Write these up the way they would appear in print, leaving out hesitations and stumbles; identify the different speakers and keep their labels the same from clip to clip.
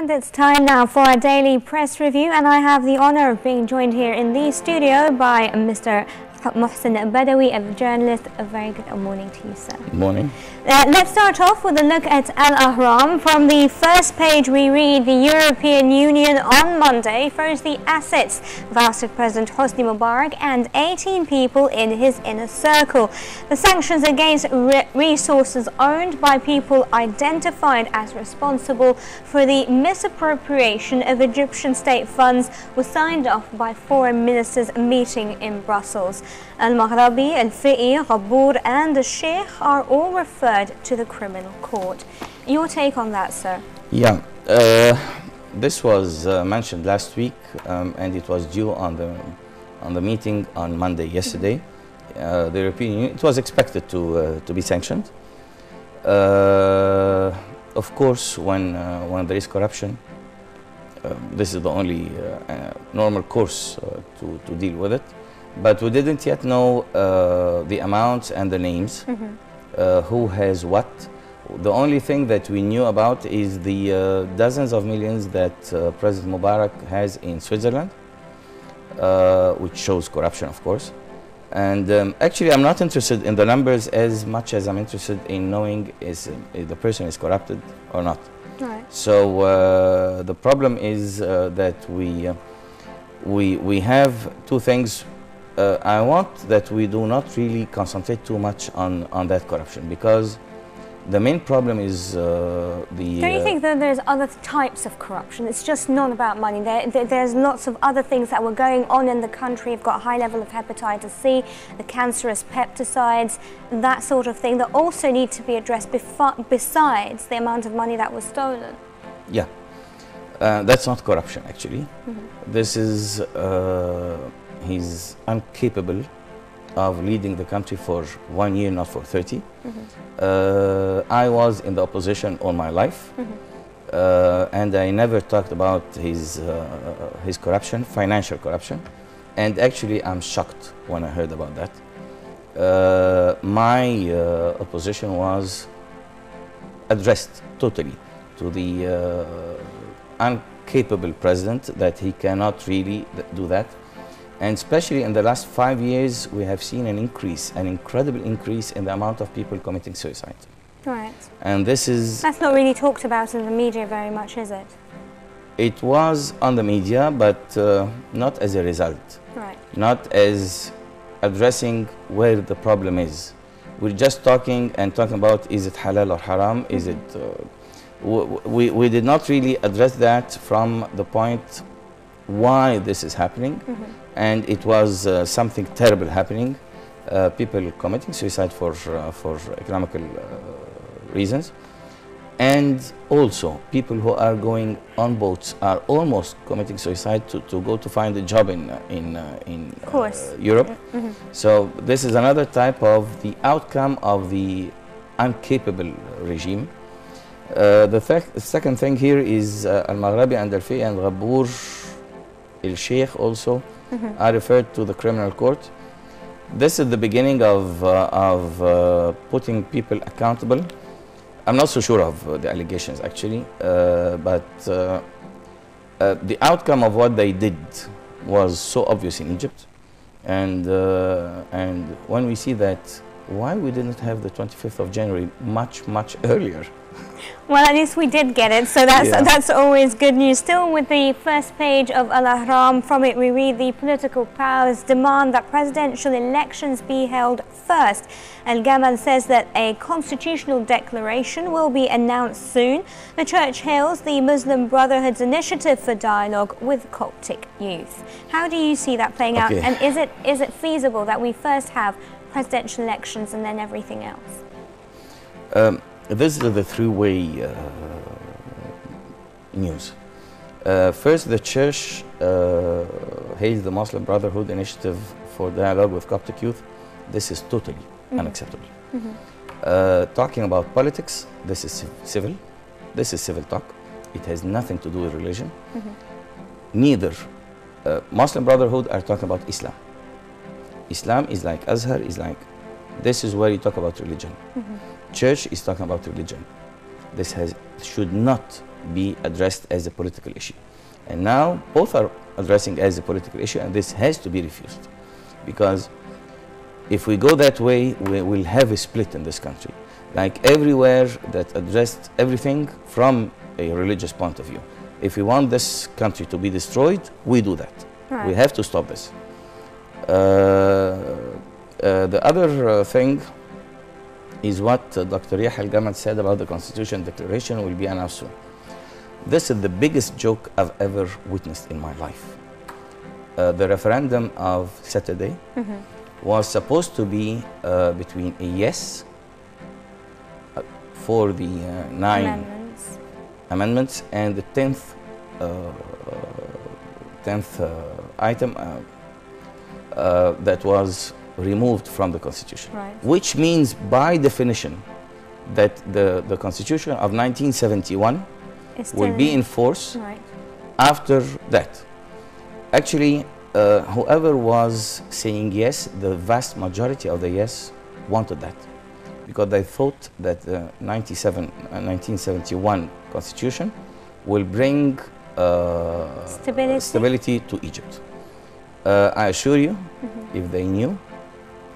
Speaker 1: And it's time now for our daily press review, and I have the honor of being joined here in the studio by Mr. Mohsen Badawi, a journalist. A very good morning to you, sir.
Speaker 2: Good morning.
Speaker 1: Let's start off with a look at Al Ahram. From the first page we read, the European Union on Monday froze the assets of ousted President Hosni Mubarak and 18 people in his inner circle. The sanctions against resources owned by people identified as responsible for the misappropriation of Egyptian state funds were signed off by foreign ministers meeting in Brussels. Al-Maghrabi, Al-Fi'i, Ghabour and the Sheikh are all referred to the criminal court. Your take on that, sir?
Speaker 2: Yeah, this was mentioned last week and it was due on the meeting on Monday, yesterday. The European Union, it was expected to be sanctioned. Of course, when there is corruption, this is the only normal course to deal with it. But we didn't yet know the amounts and the names, who has what. The only thing that we knew about is the dozens of millions that President Mubarak has in Switzerland, which shows corruption, of course. And actually, I'm not interested in the numbers as much as I'm interested in knowing if the person is corrupted or not.
Speaker 1: Right.
Speaker 2: So the problem is that we have two things. I want that we do not really concentrate too much on that corruption, because the main problem is Don't
Speaker 1: you think that there's other types of corruption? It's just not about money. There's lots of other things that were going on in the country. You've got a high level of hepatitis C, the cancerous pesticides, that sort of thing that also need to be addressed besides the amount of money that was stolen.
Speaker 2: Yeah, that's not corruption, actually. This is he's incapable of leading the country for 1 year, not for 30. I was in the opposition all my life, and I never talked about his corruption, financial corruption. And actually, I'm shocked when I heard about that. My opposition was addressed totally to the incapable president, that he cannot really do that. And especially in the last 5 years, we have seen an increase, an incredible increase in the amount of people committing suicide.
Speaker 1: Right.
Speaker 2: And this is...
Speaker 1: That's not really talked about in the media very much, is it?
Speaker 2: It was on the media, but not as a result.
Speaker 1: Right.
Speaker 2: Not as addressing where the problem is. We're just talking about, is it halal or haram? Is it... we did not really address that from the point why this is happening. And it was something terrible happening. People committing suicide for economical reasons. And also people who are going on boats are almost committing suicide to go to find a job in Europe. So this is another type of the outcome of the incapable regime. The second thing here is Al-Maghrabi and Al-Fi'i and Ghabour, Al-Sheikh also are referred to the criminal court. This is the beginning of putting people accountable. I'm not so sure of the allegations, actually, but the outcome of what they did was so obvious in Egypt. And when we see that, why we didn't have the 25th of January much earlier?
Speaker 1: Well, at least we did get it, so that's always good news. Still with the first page of Al Ahram, from it we read, the political powers demand that presidential elections be held first. Al-Gamal says that a constitutional declaration will be announced soon. The church hails the Muslim Brotherhood's initiative for dialogue with Coptic youth. How do you see that playing out? And is it feasible that we first have presidential elections and then everything else?
Speaker 2: This is the three-way news. First, the church hails the Muslim Brotherhood initiative for dialogue with Coptic youth. This is totally unacceptable. Talking about politics, this is civil. This is civil talk. It has nothing to do with religion. Neither Muslim Brotherhood are talking about Islam. Islam is like Azhar, is like, this is where you talk about religion. Church is talking about religion. This should not be addressed as a political issue. And now both are addressing as a political issue, and this has to be refused. Because if we go that way, we will have a split in this country. Like everywhere that addressed everything from a religious point of view. If we want this country to be destroyed, we do that.
Speaker 1: Right.
Speaker 2: We have to stop this. The other thing is what Dr. Yahya Al-Gamal said about the Constitution Declaration will be announced soon. This is the biggest joke I've ever witnessed in my life. The referendum of Saturday was supposed to be between a yes for the 9 amendments and the 10th item that was removed from the Constitution.
Speaker 1: Right.
Speaker 2: Which means by definition that the Constitution of 1971 will be in force
Speaker 1: right.
Speaker 2: after that. Actually, whoever was saying yes, the vast majority of the yes wanted that, because they thought that the 1971 Constitution will bring stability to Egypt. I assure you, if they knew,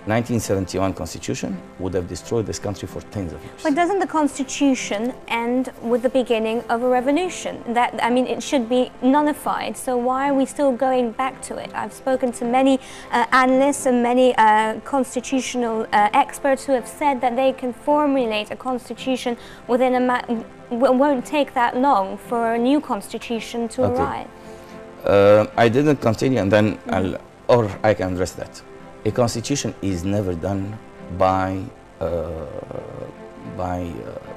Speaker 2: 1971 Constitution would have destroyed this country for tens of years.
Speaker 1: But doesn't the Constitution end with the beginning of a revolution? That, I mean, it should be nullified. So why are we still going back to it? I've spoken to many analysts and many constitutional experts who have said that they can formulate a constitution within won't take that long for a new constitution to arrive.
Speaker 2: I didn't continue, and then I can address that. A constitution is never done by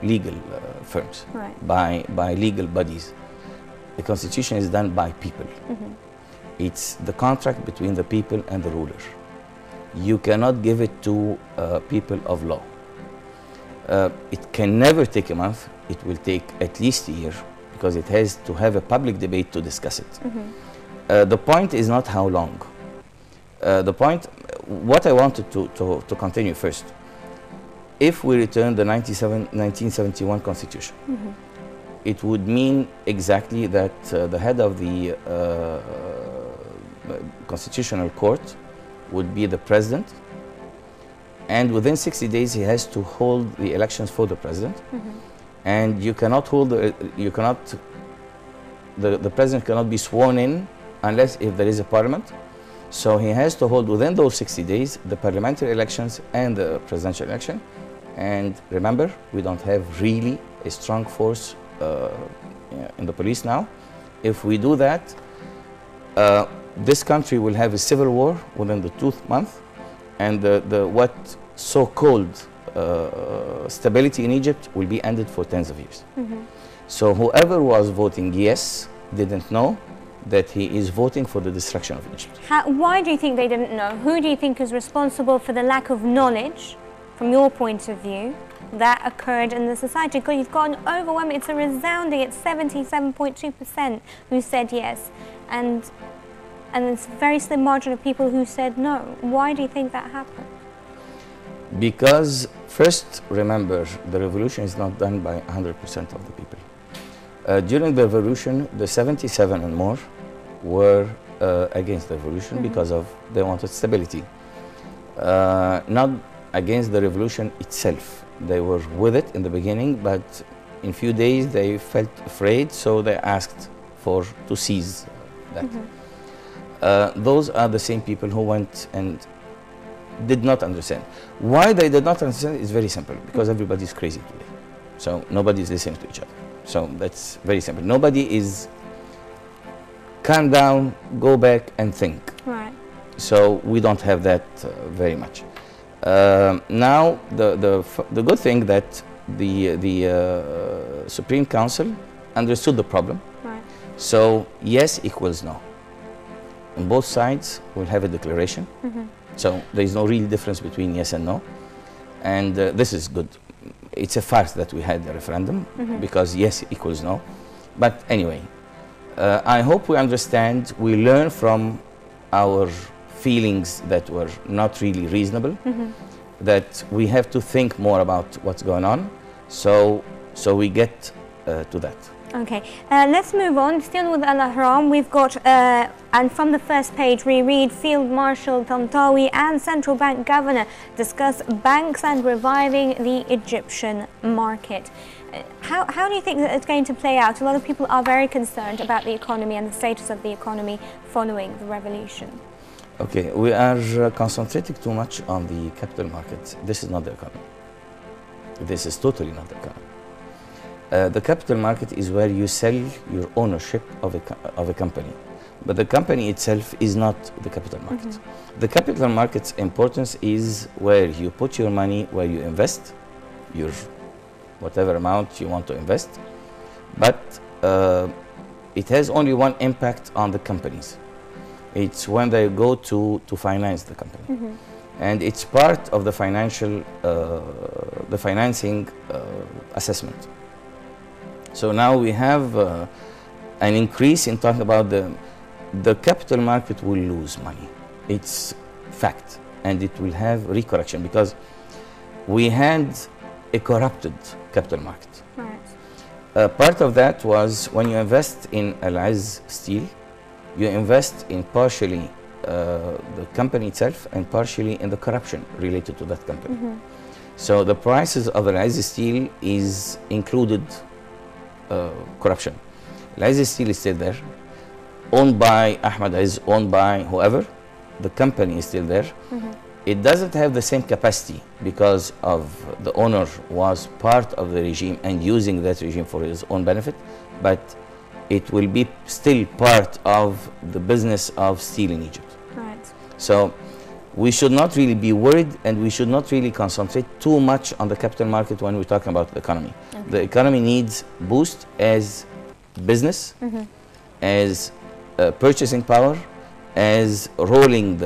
Speaker 2: legal firms,
Speaker 1: right.
Speaker 2: by legal bodies. The constitution is done by people. It's the contract between the people and the ruler. You cannot give it to people of law. It can never take a month. It will take at least a year, because it has to have a public debate to discuss it. The point is not how long. What I wanted to continue first, if we return the 1971 Constitution, it would mean exactly that the head of the Constitutional Court would be the president, and within 60 days he has to hold the elections for the president, and you cannot hold the president cannot be sworn in unless if there is a parliament. So he has to hold within those 60 days the parliamentary elections and the presidential election. And remember, we don't have really a strong force in the police now. If we do that, this country will have a civil war within the 2nd month, and what so-called stability in Egypt will be ended for tens of years. So whoever was voting yes didn't know that he is voting for the destruction of Egypt.
Speaker 1: Why do you think they didn't know? Who do you think is responsible for the lack of knowledge, from your point of view, that occurred in the society? Because you've got an overwhelming, it's a resounding, it's 77.2% who said yes, and it's a very slim margin of people who said no. Why do you think that happened?
Speaker 2: Because first, remember, the revolution is not done by 100% of the people. During the revolution, the 77 and more were against the revolution because of they wanted stability. Not against the revolution itself. They were with it in the beginning, but in few days they felt afraid, so they asked to seize that. Those are the same people who went and did not understand. Why they did not understand is very simple, because everybody is crazy today. So nobody is listening to each other. So that's very simple. Nobody is calm down, go back and think.
Speaker 1: Right.
Speaker 2: So we don't have that very much. Now the good thing that the Supreme Council understood the problem.
Speaker 1: Right.
Speaker 2: So yes equals no. On both sides will have a declaration. So there is no real difference between yes and no, and this is good. It's a fact that we had a referendum because yes equals no. But anyway, I hope we understand, we learn from our feelings that were not really reasonable, that we have to think more about what's going on, so we get to that.
Speaker 1: Okay, let's move on. Still with Al-Ahram, we've got, and from the first page we read, Field Marshal Tantawi and Central Bank Governor discuss banks and reviving the Egyptian market. How do you think that it's going to play out? A lot of people are very concerned about the economy and the status of the economy following the revolution.
Speaker 2: Okay, we are concentrating too much on the capital markets. This is not the economy. This is totally not the economy. The capital market is where you sell your ownership of a company. But the company itself is not the capital market. Mm-hmm. The capital market's importance is where you put your money, where you invest your whatever amount you want to invest. But it has only one impact on the companies. It's when they go to finance the company. Mm-hmm. And it's part of the financing assessment. So now we have an increase in talking about the capital market will lose money. It's fact, and it will have recorrection because we had a corrupted capital market. Right. Part of that was when you invest in Al-Azz steel, you invest in partially the company itself and partially in the corruption related to that company. Mm-hmm. So the prices of Al-Azz steel is included corruption. Al-Azz steel is still there, owned by Ahmad Azz, owned by whoever. The company is still there. Mm-hmm. It doesn't have the same capacity because of the owner was part of the regime and using that regime for his own benefit, but it will be still part of the business of steel in Egypt. Right. So we should not really be worried, and we should not really concentrate too much on the capital market when we're talking about the economy. Okay. The economy needs boost as business, mm-hmm. as purchasing power, as rolling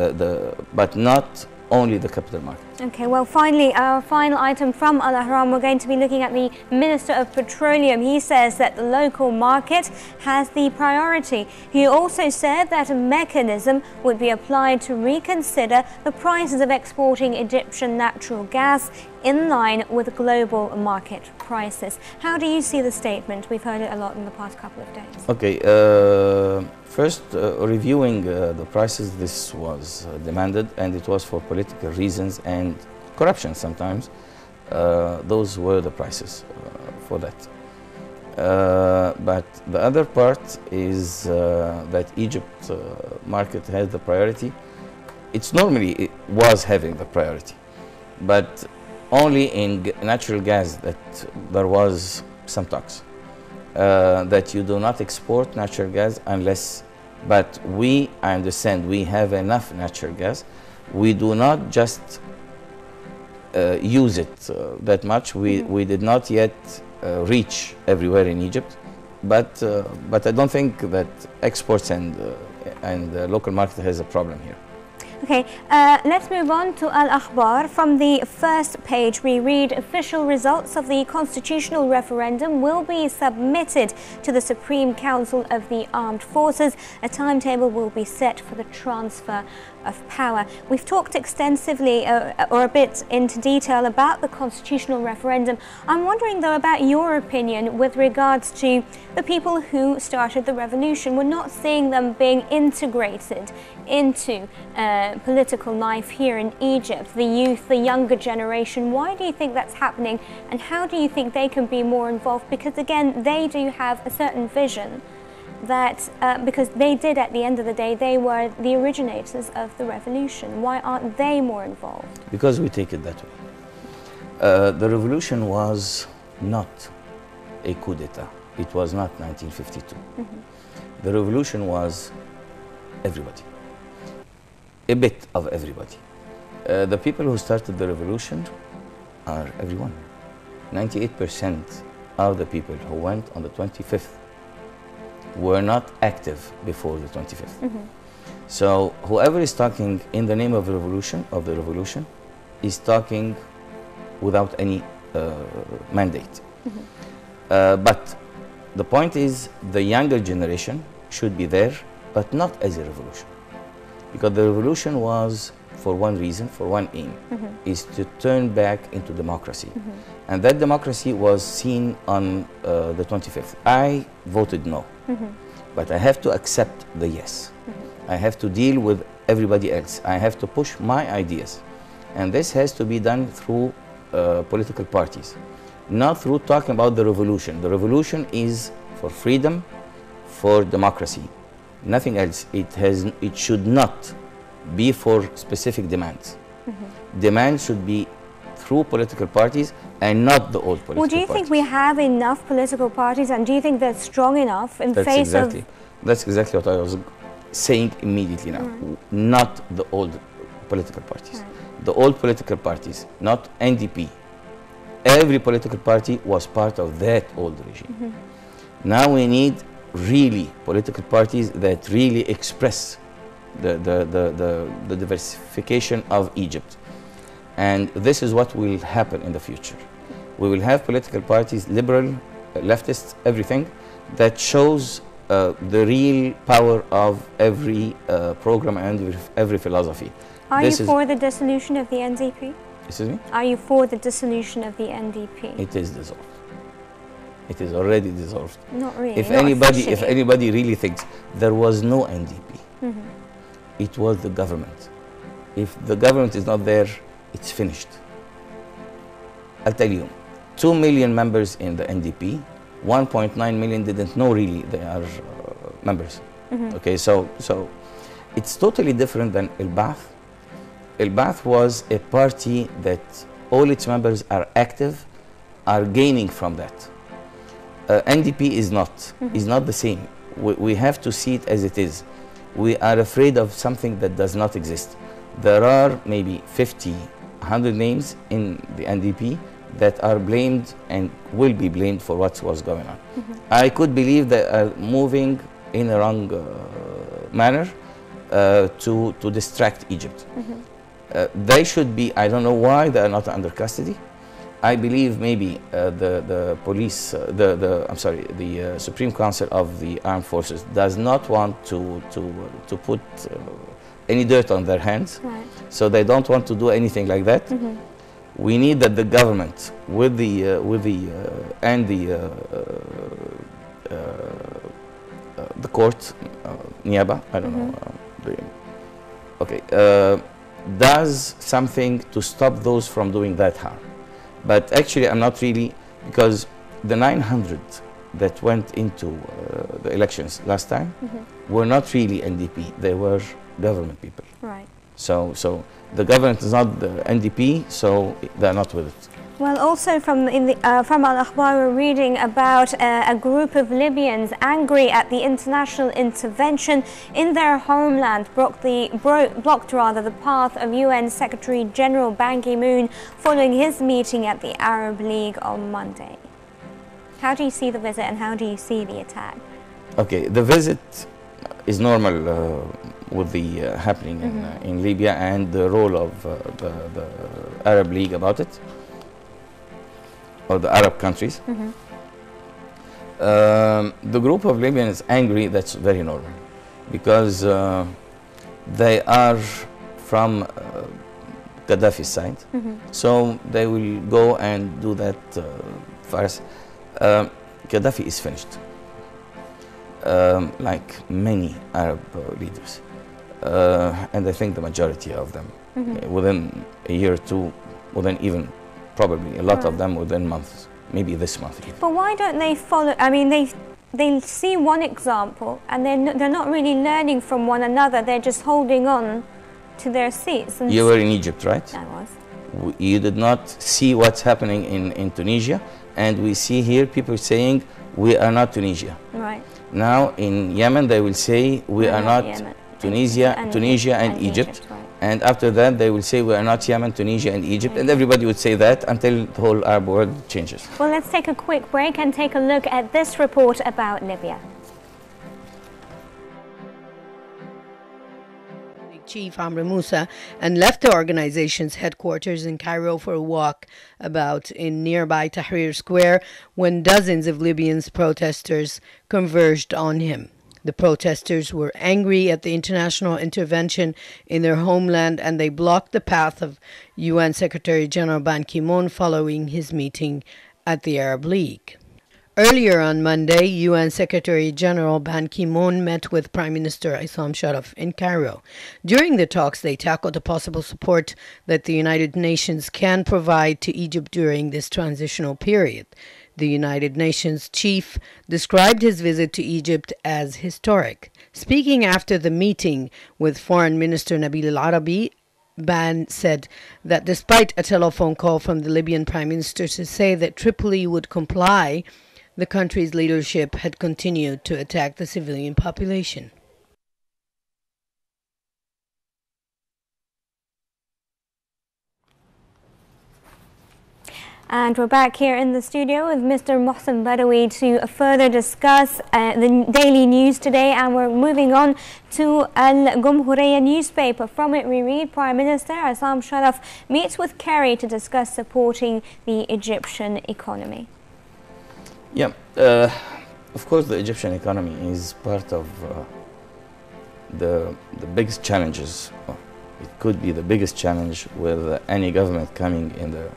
Speaker 2: but not only the capital market.
Speaker 1: Okay, well, finally, our final item from Al-Ahram, we're going to be looking at the Minister of Petroleum. He says that the local market has the priority. He also said that a mechanism would be applied to reconsider the prices of exporting Egyptian natural gas in line with global market prices. How do you see the statement? We've heard it a lot in the past couple of days.
Speaker 2: Okay, first, reviewing the prices, this was demanded, and it was for political reasons and corruption sometimes. Those were the prices for that. But the other part is that Egypt market has the priority. It was having the priority, but only in natural gas that there was some talks that you do not export natural gas unless, but I understand we have enough natural gas. We do not just use it that much. We did not yet reach everywhere in Egypt, but I don't think that exports and the local market has a problem here.
Speaker 1: Okay, let's move on to Al-Akhbar. From the first page, we read official results of the constitutional referendum will be submitted to the Supreme Council of the Armed Forces. A timetable will be set for the transfer of power. We've talked extensively or a bit into detail about the constitutional referendum. I'm wondering though about your opinion with regards to the people who started the revolution. We're not seeing them being integrated into political life here in Egypt, the youth, the younger generation. Why do you think that's happening, and how do you think they can be more involved? Because again, they do have a certain vision that because they did, at the end of the day, they were the originators of the revolution. Why aren't they more involved?
Speaker 2: Because we take it that way. The revolution was not a coup d'etat. It was not 1952. Mm-hmm. The revolution was everybody, a bit of everybody. The people who started the revolution are everyone. 98% of the people who went on the 25th were not active before the 25th. Mm-hmm. So whoever is talking in the name of the revolution is talking without any mandate. Mm-hmm. But the point is the younger generation should be there, but not as a revolution. because the revolution was for one reason, for one aim, is to turn back into democracy. And that democracy was seen on the 25th. I voted no, but I have to accept the yes. I have to deal with everybody else. I have to push my ideas. And this has to be done through political parties, not through talking about the revolution. The revolution is for freedom, for democracy, nothing else. It should not be for specific demands. Demands should be through political parties and not the old political parties.
Speaker 1: Well, do you think we have enough political parties, and do you think they're strong enough in face of...
Speaker 2: That's exactly what I was saying immediately now. Not the old political parties. The old political parties, not NDP. Every political party was part of that old regime. Now we need really political parties that really express the diversification of Egypt. And this is what will happen in the future. We will have political parties, liberal, leftists, everything, that shows the real power of every program and every philosophy.
Speaker 1: Are you for the dissolution of the NDP?
Speaker 2: Excuse me?
Speaker 1: Are you for the dissolution of the NDP?
Speaker 2: It is dissolved. It is already dissolved.
Speaker 1: Not really.
Speaker 2: If anybody really thinks there was no NDP, it was the government. If the government is not there, it's finished. I'll tell you, 2 million members in the NDP, 1.9 million didn't know really they are members. Okay, so it's totally different than El Ba'ath. El Ba'ath was a party that all its members are active, are gaining from that. NDP is not the same. We have to see it as it is. We are afraid of something that does not exist. There are maybe 50, 100 names in the NDP that are blamed and will be blamed for what was going on. I could believe they are moving in a wrong manner to distract Egypt. They should be, I don't know why they are not under custody. I believe maybe the police, the Supreme Council of the Armed Forces does not want to put any dirt on their hands, so they don't want to do anything like that. We need that the government with the court, Niaba, I don't know, does something to stop those from doing that harm. But actually, I'm not really, because the 900 that went into the elections last time were not really NDP. They were government people.
Speaker 1: Right.
Speaker 2: So the government is not the NDP, so they're not with it.
Speaker 1: Well, also from Al-Akhbar, we're reading about a group of Libyans angry at the international intervention in their homeland blocked the path of UN Secretary General Ban Ki-moon following his meeting at the Arab League on Monday. How do you see the visit, and how do you see the attack? Okay,
Speaker 2: the visit is normal with the happening in Libya and the role of the Arab League about it, or the Arab countries. The group of Libyans angry, that's very normal, because they are from Gaddafi's side, so they will go and do that first. Gaddafi is finished, like many Arab leaders, and I think the majority of them, within a year or two, within even probably a lot of them within months, maybe this month even.
Speaker 1: But why don't they follow? I mean, they see one example and they're not really learning from one another. They're just holding on to their seats.
Speaker 2: You were in Egypt, right?
Speaker 1: I was.
Speaker 2: You did not see what's happening in Tunisia, and we see here people saying we are not Tunisia.
Speaker 1: Right.
Speaker 2: Now in Yemen they will say we are not Tunisia and Egypt. Right. And after that, they will say we are not Yemen, Tunisia, and Egypt, and everybody would say that until the whole Arab world changes.
Speaker 1: Well, let's take a quick break and take a look at this report about Libya.
Speaker 3: Chief Amr Moussa and left the organization's headquarters in Cairo for a walk about in nearby Tahrir Square when dozens of Libyan protesters converged on him. The protesters were angry at the international intervention in their homeland, and they blocked the path of UN Secretary General Ban Ki-moon following his meeting at the Arab League. Earlier on Monday, UN Secretary General Ban Ki-moon met with Prime Minister Issam Sharaf in Cairo. During the talks, they tackled the possible support that the United Nations can provide to Egypt during this transitional period. The United Nations chief described his visit to Egypt as historic. Speaking after the meeting with Foreign Minister Nabil al-Arabi, Ban said that despite a telephone call from the Libyan Prime Minister to say that Tripoli would comply, the country's leadership had continued to attack the civilian population.
Speaker 1: And we're back here in the studio with Mr. Mohsen Badawi to further discuss the daily news today. And we're moving on to Al-Gumhuriyya newspaper. From it we read, Prime Minister Issam Sharaf meets with Kerry to discuss supporting the Egyptian economy.
Speaker 2: Yeah, of course the Egyptian economy is part of the biggest challenges. It could be the biggest challenge with any government coming in the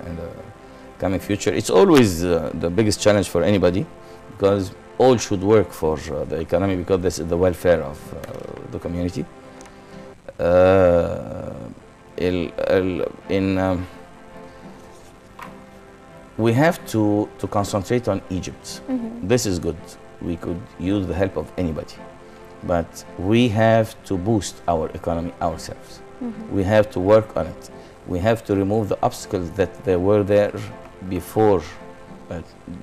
Speaker 2: coming future. It's always the biggest challenge for anybody, because all should work for the economy, because this is the welfare of the community. We have to concentrate on Egypt. This is good. We could use the help of anybody, but we have to boost our economy ourselves. We have to work on it. We have to remove the obstacles that they were there before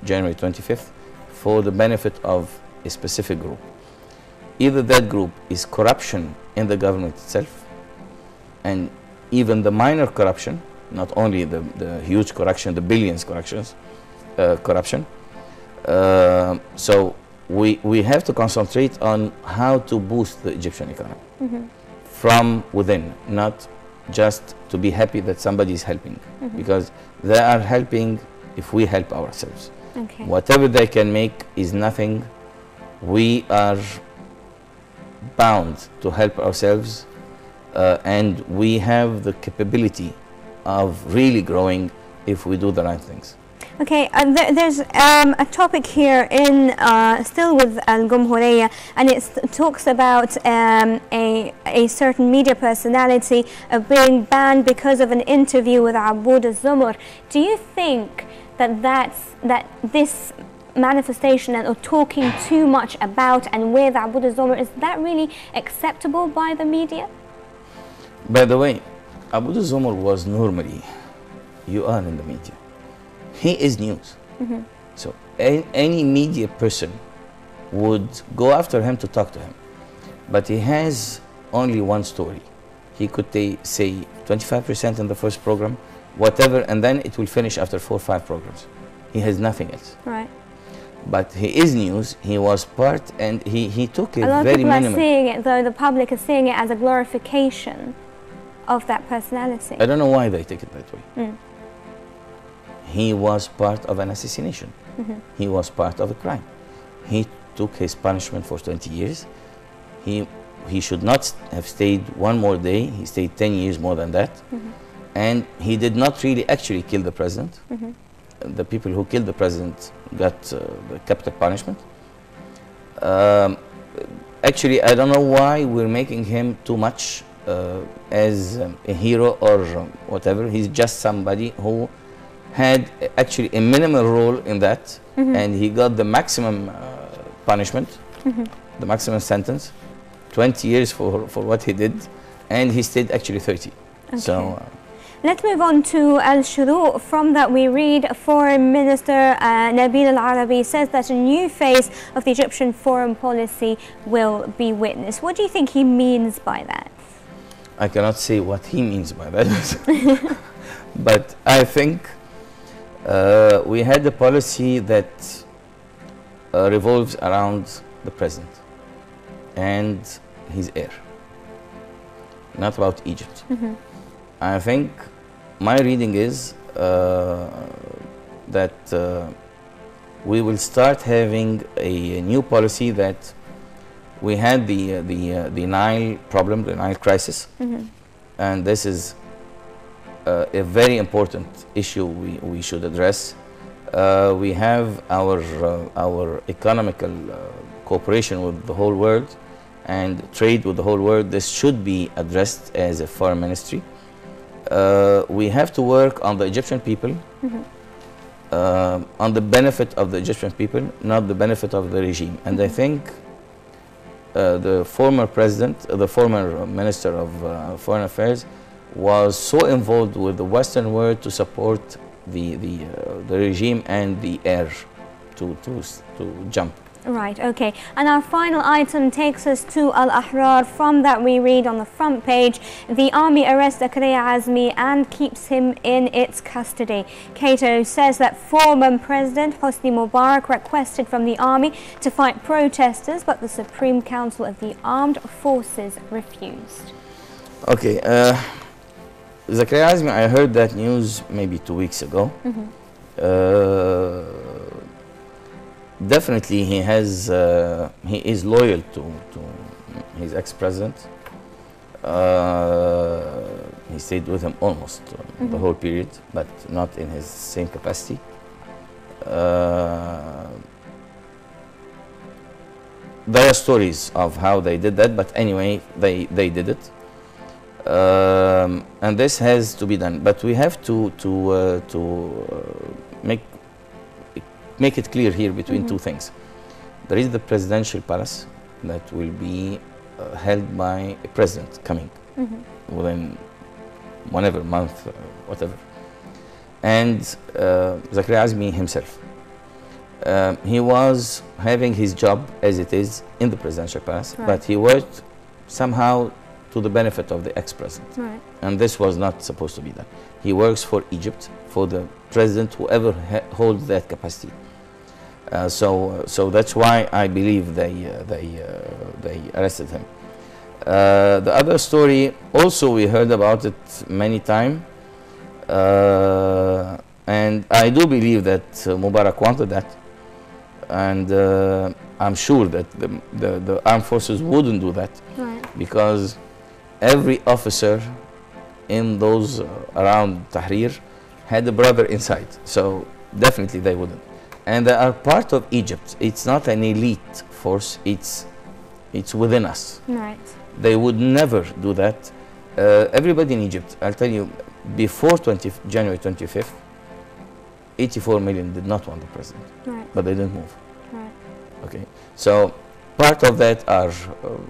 Speaker 2: January 25th for the benefit of a specific group. Either that group is corruption in the government itself, and even the minor corruption, not only the huge corruption, the billions corruption. So we have to concentrate on how to boost the Egyptian economy from within, not just to be happy that somebody is helping, because they are helping if we help ourselves. Whatever they can make is nothing. We are bound to help ourselves, and we have the capability of really growing if we do the right things.
Speaker 1: Okay, there's a topic here in still with Al-Gumhuriyya, and it talks about a certain media personality being banned because of an interview with Aboud al-Zumur. Do you think that this manifestation or talking too much about and with Aboud al-Zumur, is that really acceptable by the media?
Speaker 2: By the way, Aboud al-Zumur was normally, you are in the media. He is news. So any media person would go after him to talk to him. But he has only one story. He could say 25% in the first program, whatever, and then it will finish after 4 or 5 programs. He has nothing else.
Speaker 1: Right.
Speaker 2: But he is news. He was part, and he took it very minimal.
Speaker 1: A lot of people are seeing it, though, the public is seeing it as a glorification of that personality.
Speaker 2: I don't know why they take it that way. He was part of an assassination. He was part of a crime. He took his punishment for 20 years. He should not have stayed one more day. He stayed 10 years more than that. And he did not really actually kill the president. The people who killed the president got the capital punishment. Actually, I don't know why we're making him too much as a hero or whatever. He's just somebody who had actually a minimal role in that, and he got the maximum punishment, the maximum sentence, 20 years for what he did, and he stayed actually 30. So
Speaker 1: let's move on to Al-Shuruq. From that we read, Foreign Minister Nabil al-Arabi says that a new phase of the Egyptian foreign policy will be witnessed. What do you think he means by that?
Speaker 2: I cannot say what he means by that, but I think we had a policy that revolves around the president and his heir, not about Egypt. I think my reading is that we will start having a new policy that We had the Nile problem, the Nile crisis, and this is a very important issue we should address. We have our economical cooperation with the whole world and trade with the whole world. This should be addressed as a foreign ministry. We have to work on the Egyptian people, on the benefit of the Egyptian people, not the benefit of the regime. And I think the former president, the former minister of foreign affairs, was so involved with the Western world to support the regime and the heir to jump.
Speaker 1: Right, okay. And our final item takes us to Al-Ahrar. From that we read on the front page, the army arrests Zakaria Azmi and keeps him in its custody. Cato says that former President Hosni Mubarak requested from the army to fight protesters, but the Supreme Council of the Armed Forces refused.
Speaker 2: Okay, Zakaria Azmi, I heard that news maybe 2 weeks ago. Definitely, he is loyal to his ex-president. He stayed with him almost the whole period, but not in his same capacity. There are stories of how they did that, but anyway, they did it. And this has to be done, but we have to make it clear here between two things. There is the presidential palace that will be held by a president coming within whatever month, whatever. And Zakaria Azmi himself, he was having his job as it is in the presidential palace, but he worked somehow to the benefit of the ex-president. And this was not supposed to be done. He works for Egypt, for the president, whoever holds that capacity. So that's why I believe they arrested him. The other story, also we heard about it many times, and I do believe that Mubarak wanted that, and I'm sure that the armed forces wouldn't do that, because every officer in those around Tahrir had a brother inside, so definitely they wouldn't. And they are part of Egypt. It's not an elite force, it's within us. They would never do that. Everybody in Egypt, I'll tell you, before January 25th, 84 million did not want the president, but they didn't move. Okay, so part of that are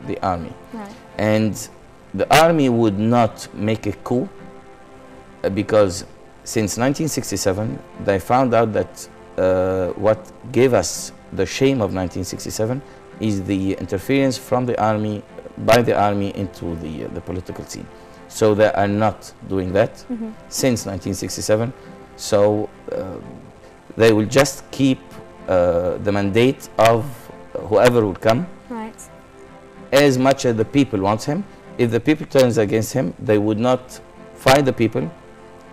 Speaker 2: the army. And the army would not make a coup because since 1967, they found out that what gave us the shame of 1967 is the interference from the army, by the army into the political scene. So they are not doing that since 1967. So they will just keep the mandate of whoever will come, as much as the people want him. If the people turns against him, they would not fight the people,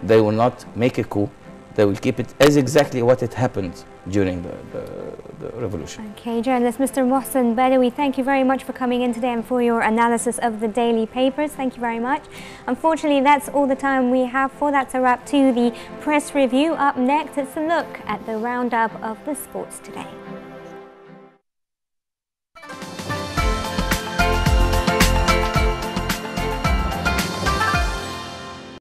Speaker 2: they will not make a coup, they will keep it as exactly what it happened during the revolution. Okay,
Speaker 1: journalist Mr. Mohsen Badawi, thank you very much for coming in today and for your analysis of the daily papers. Thank you very much. Unfortunately, that's all the time we have for. That's a wrap to the press review. Up next, it's a look at the roundup of the sports today.